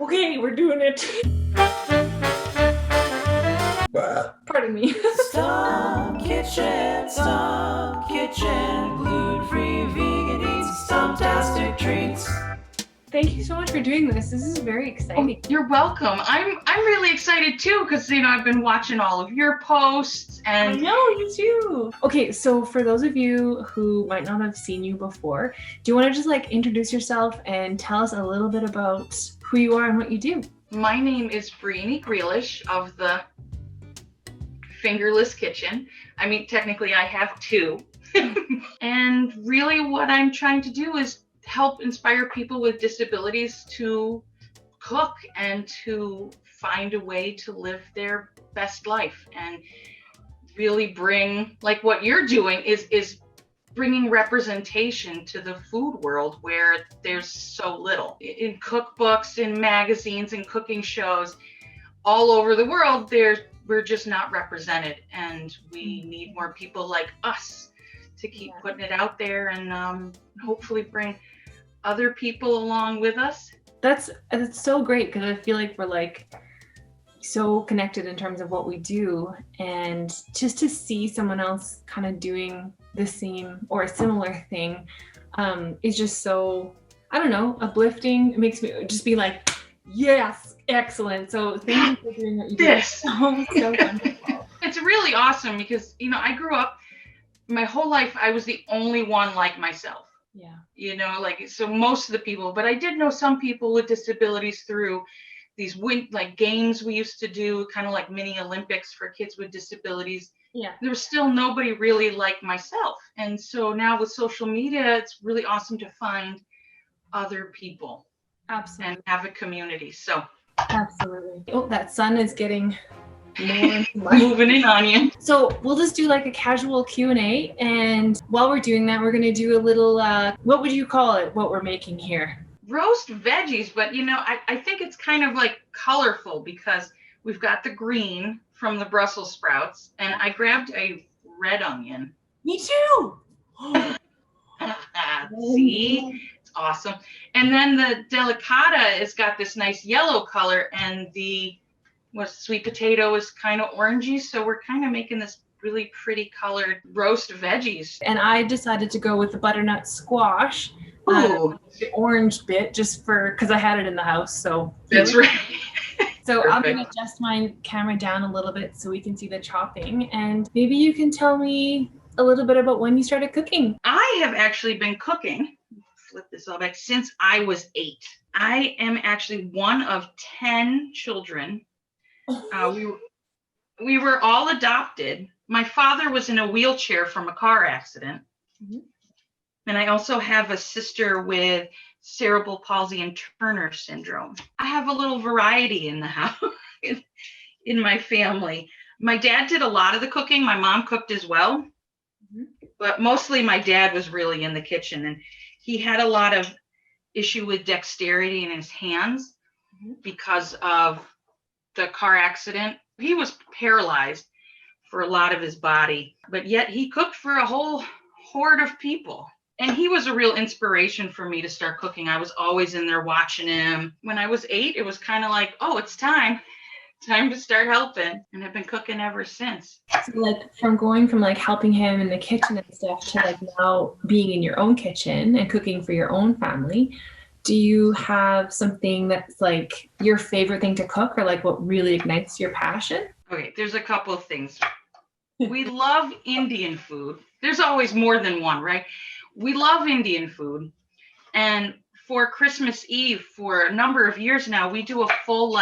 Okay, we're doing it. Pardon me. Stump Kitchen, gluten-free vegan eats, stumptastic treats. Thank you so much for doing this. This is very exciting. You're welcome. I'm really excited too because I've been watching all of your posts I and know, you too. Okay, so for those of you who might not have seen you before, do you want to just introduce yourself and tell us a little bit about who you are and what you do? my name is Bryony of the Fingerless Kitchen. I mean, technically I have two. And really what I'm trying to do is help inspire people with disabilities to cook and to find a way to live their best life and really bring, like what you're doing is bringing representation to the food world where there's so little. In cookbooks, in magazines, in cooking shows all over the world, we're just not represented, and we need more people like us to keep putting it out there and hopefully bring other people along with us. That's so great because I feel like we're so connected in terms of what we do, and just to see someone else kind of doing the same or a similar thing is just so, I don't know, uplifting. It makes me just be like, yes, excellent. So thank you for doing what you do. So wonderful. It's really awesome because I grew up my whole life, I was the only one like myself. Yeah. So most of the people, but I did know some people with disabilities through these games we used to do, kind of like mini Olympics for kids with disabilities. Yeah. There was still nobody really like myself. And so now with social media, it's really awesome to find other people. Absolutely. And have a community. So absolutely. Oh, that sun is getting more moving in on you. So we'll just do a casual Q&A, and while we're doing that, we're going to do a little what would you call it, what we're making here? Roast veggies, but I think it's kind of colorful because we've got the green from the Brussels sprouts, and I grabbed a red onion. Me too. See, it's awesome. And then the delicata has got this nice yellow color, and the sweet potato is kind of orangey, so we're kind of making this really pretty colored roast veggies. And I decided to go with the butternut squash. The orange bit, just because I had it in the house. So that's right. So perfect. I'm going to adjust my camera down a little bit so we can see the chopping, and maybe you can tell me a little bit about when you started cooking. I have actually been cooking, flip this all back, since I was 8. I am actually one of 10 children. We were all adopted. My father was in a wheelchair from a car accident. Mm-hmm. And I also have a sister with cerebral palsy and Turner syndrome. I have a little variety in the house, in my family. My dad did a lot of the cooking. My mom cooked as well. Mm-hmm. But mostly my dad was really in the kitchen, and he had a lot of issue with dexterity in his hands. Mm-hmm. Because of the car accident. He was paralyzed for a lot of his body, but yet he cooked for a whole horde of people. And he was a real inspiration for me to start cooking. I was always in there watching him. When I was 8, it was kind of like, oh, it's time to start helping. And I've been cooking ever since. So from going from helping him in the kitchen and stuff to now being in your own kitchen and cooking for your own family, do you have something that's your favorite thing to cook, or what really ignites your passion? Okay, there's a couple of things. We love Indian food. There's always more than one, right? We love Indian food. And for Christmas Eve, for a number of years now, we do a full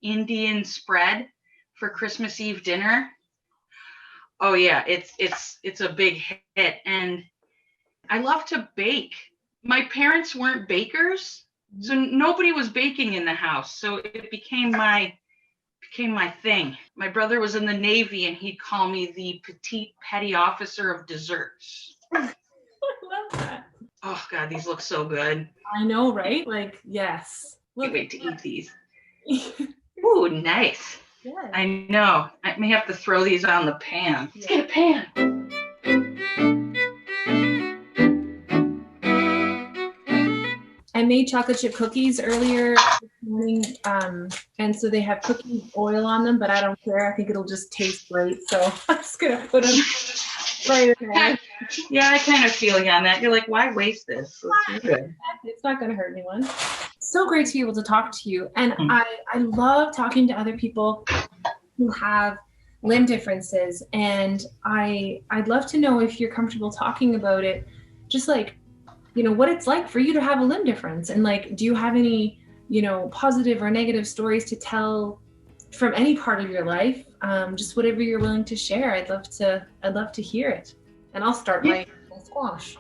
Indian spread for Christmas Eve dinner. Oh yeah, it's a big hit. And I love to bake. My parents weren't bakers, so nobody was baking in the house. So it became my thing. My brother was in the Navy, and he'd call me the petite petty officer of desserts. I love that. Oh God, these look so good. I know, right? Yes. Can't wait to eat these. Ooh, nice. Yes. I know. I may have to throw these on the pan. Let's get a pan. And made chocolate chip cookies earlier this morning, and so they have cookie oil on them, but I don't care. I think it'll just taste great, so I'm just gonna put them right in there. Yeah, I kind of feel you on that. You're like, why waste this? It's good. It's not gonna hurt anyone. So great to be able to talk to you, and I love talking to other people who have limb differences, and I'd love to know if you're comfortable talking about it, just like, you know, what it's like for you to have a limb difference, and like, do you have any, you know, positive or negative stories to tell from any part of your life? Just whatever you're willing to share. I'd love to hear it. And I'll start my squash.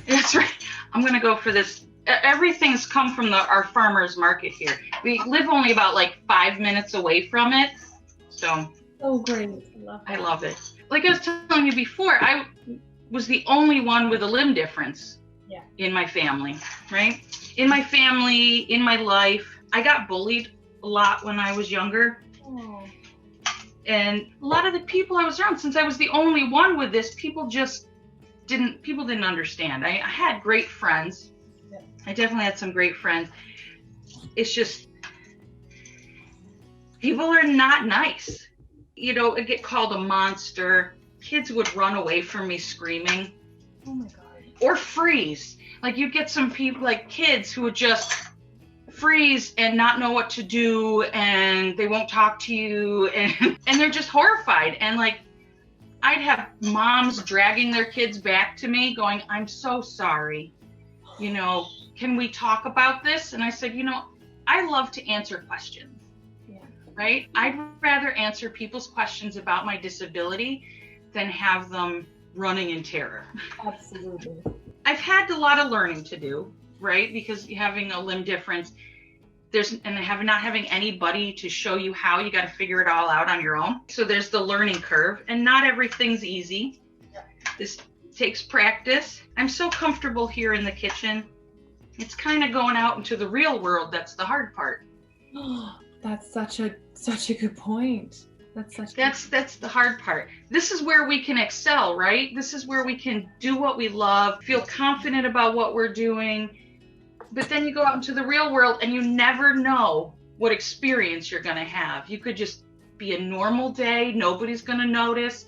That's right. I'm gonna go for this. Everything's come from our farmers market here. We live only about like 5 minutes away from it, so. Oh, great. I love it. Like I was telling you before, I was the only one with a limb difference in my family, right? In my family, in my life. I got bullied a lot when I was younger. Oh. And a lot of the people I was around, since I was the only one with this, people didn't understand. I had great friends. Yeah. I definitely had some great friends. It's just, people are not nice. You know, I get called a monster. Kids would run away from me screaming. Oh my God. Or freeze. Like you get some people, like kids who would just freeze and not know what to do, and they won't talk to you, and they're just horrified. And like, I'd have moms dragging their kids back to me going, I'm so sorry. You know, can we talk about this? And I said, you know, I love to answer questions. Right? I'd rather answer people's questions about my disability than have them running in terror. Absolutely. I've had a lot of learning to do, right? Because having a limb difference, not having anybody to show you how, you got to figure it all out on your own. So there's the learning curve, and not everything's easy. This takes practice. I'm so comfortable here in the kitchen. It's kind of going out into the real world that's the hard part. That's such a good point. That's the hard part. This is where we can excel, right? This is where we can do what we love, feel confident about what we're doing. But then you go out into the real world and you never know what experience you're going to have. You could just be a normal day, nobody's going to notice,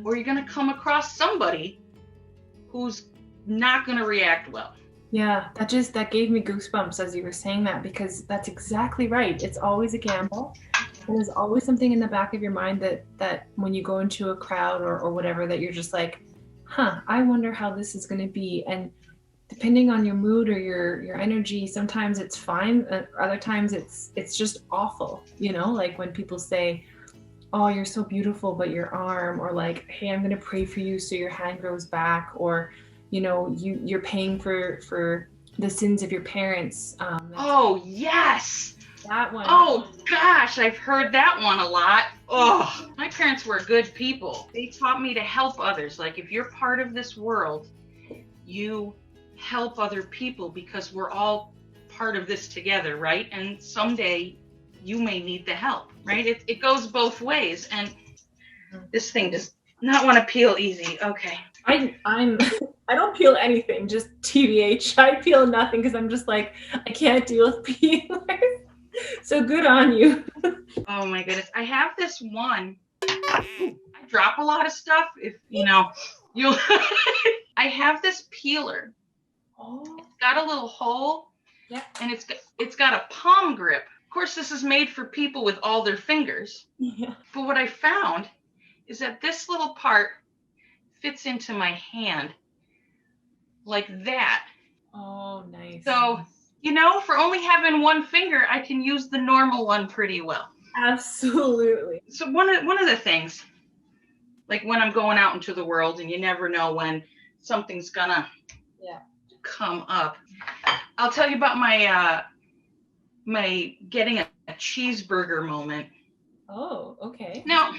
or you're going to come across somebody who's not going to react well. Yeah, that gave me goosebumps as you were saying that, because that's exactly right. It's always a gamble. And there's always something in the back of your mind that when you go into a crowd or whatever, that you're just like, I wonder how this is going to be. And depending on your mood or your energy, sometimes it's fine. Other times it's just awful. You know, like when people say, oh, you're so beautiful, but your arm, or like, hey, I'm going to pray for you so your hand grows back, or, you know, you're paying for the sins of your parents. Oh, yes. That one. Oh, gosh, I've heard that one a lot. Oh, my parents were good people. They taught me to help others. Like, if you're part of this world, you help other people, because we're all part of this together, right? And someday you may need the help, right? It goes both ways. And this thing does not want to peel easy. Okay. I don't peel anything, just TBH. I peel nothing because I'm just like, I can't deal with peelers. So good on you. Oh my goodness. I have this one. I drop a lot of stuff, if you know, you'll I have this peeler. Oh. It's got a little hole. Yeah. And it's got a palm grip. Of course, this is made for people with all their fingers. Yeah. But what I found is that this little part fits into my hand like that. Oh, nice. So, you know, for only having one finger, I can use the normal one pretty well. Absolutely. So one of the things, like when I'm going out into the world, and you never know when something's gonna come up. I'll tell you about my my getting a cheeseburger moment. Oh, okay. Now,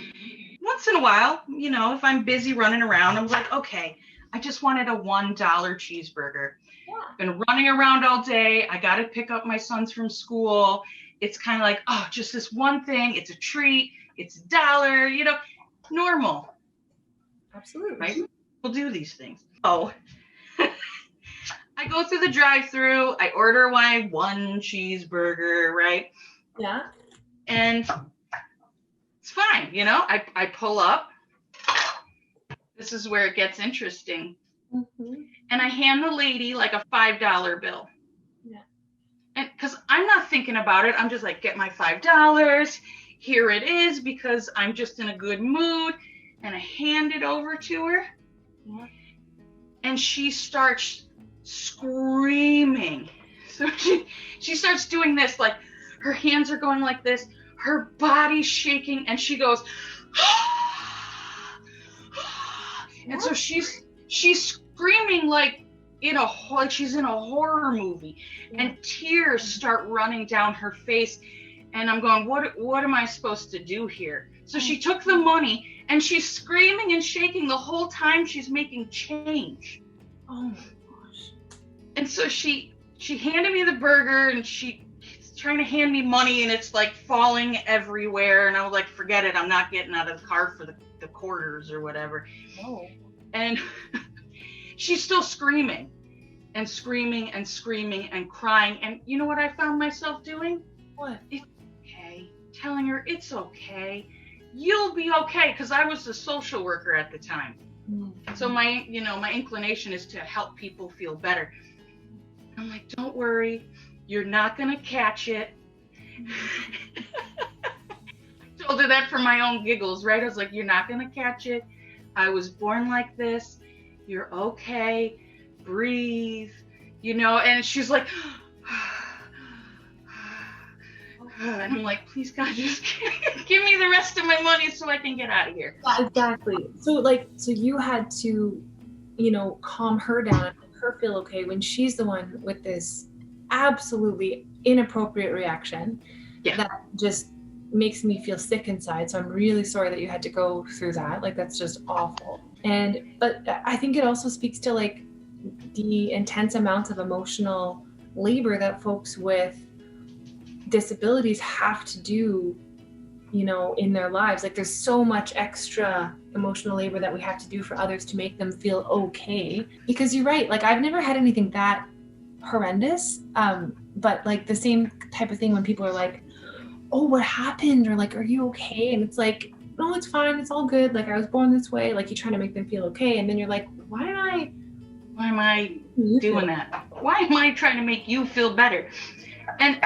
once in a while, you know, if I'm busy running around, I'm like, okay, I just wanted a $1 cheeseburger. Yeah. Been running around all day. I got to pick up my sons from school. It's kind of like, oh, just this one thing. It's a treat. It's $1, you know, normal. Absolutely. Right? We'll do these things. Oh, I I go through the drive-through, I order my one cheeseburger, right? Yeah. And it's fine, you know, I pull up. This is where it gets interesting. Mm-hmm. And I hand the lady like a $5 bill. Yeah. And because I'm not thinking about it, I'm just like, get my $5. Here it is, because I'm just in a good mood. And I hand it over to her. Yeah. And she starts screaming. So she starts doing this, like her hands are going like this, her body's shaking, and she goes, and so she's screaming like she's in a horror movie, and tears start running down her face, and I'm going, what am I supposed to do here? So she took the money, and she's screaming and shaking the whole time she's making change. Oh my gosh. And so she handed me the burger, and she's trying to hand me money, and it's like falling everywhere, and I was like, forget it, I'm not getting out of the car for the quarters or whatever. Oh. And she's still screaming and screaming and screaming and crying. And you know what I found myself doing? What? It's okay. Telling her it's okay. You'll be okay. Because I was a social worker at the time. Mm-hmm. So my inclination is to help people feel better. I'm like, don't worry. You're not going to catch it. I told her that for my own giggles, right? I was like, you're not going to catch it. I was born like this. You're okay. Breathe. And she's like, and I'm like, please God, just give me the rest of my money so I can get out of here. Yeah, exactly. So you had to, calm her down and make her feel okay when she's the one with this absolutely inappropriate reaction that just makes me feel sick inside. So I'm really sorry that you had to go through that. Like, that's just awful. But I think it also speaks to like the intense amounts of emotional labor that folks with disabilities have to do, in their lives. Like, there's so much extra emotional labor that we have to do for others to make them feel okay. Because you're right, like, I've never had anything that horrendous, but like the same type of thing when people are like, oh, what happened? Or like, are you okay? And it's like, no, it's fine. It's all good. Like, I was born this way. Like, you're trying to make them feel okay. And then you're like, why am I doing that? Why am I trying to make you feel better? And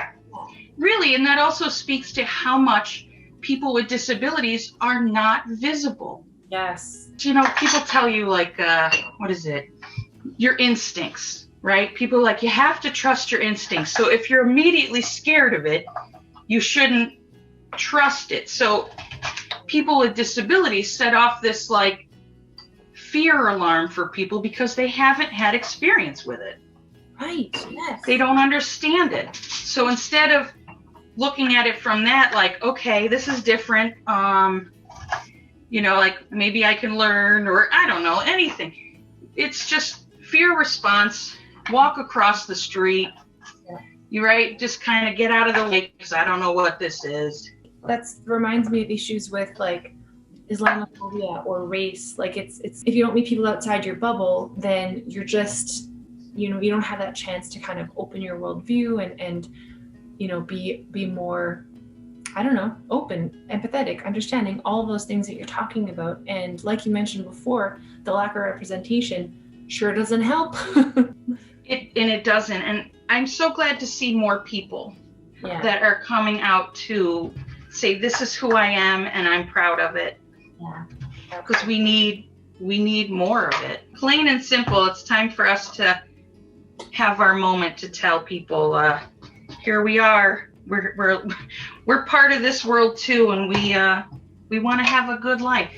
really, and that also speaks to how much people with disabilities are not visible. Yes. People tell you like, what is it? Your instincts, right? People like, you have to trust your instincts. So if you're immediately scared of it, you shouldn't trust it. So people with disabilities set off this like fear alarm for people because they haven't had experience with it. Right. Yes. They don't understand it. So instead of looking at it from that, like, okay, this is different. Like maybe I can learn, or I don't know, anything. It's just fear response. Walk across the street. You right? Just kind of get out of the way because I don't know what this is. That reminds me of issues with like Islamophobia or race. Like it's if you don't meet people outside your bubble, then you're just, you don't have that chance to kind of open your worldview and be more, I don't know, open, empathetic, understanding, all of those things that you're talking about. And like you mentioned before, the lack of representation sure doesn't help. It doesn't. And I'm so glad to see more people that are coming out to say, this is who I am and I'm proud of it. Yeah. Because we need more of it. Plain and simple, it's time for us to have our moment to tell people, here we are. We're part of this world too, and we want to have a good life.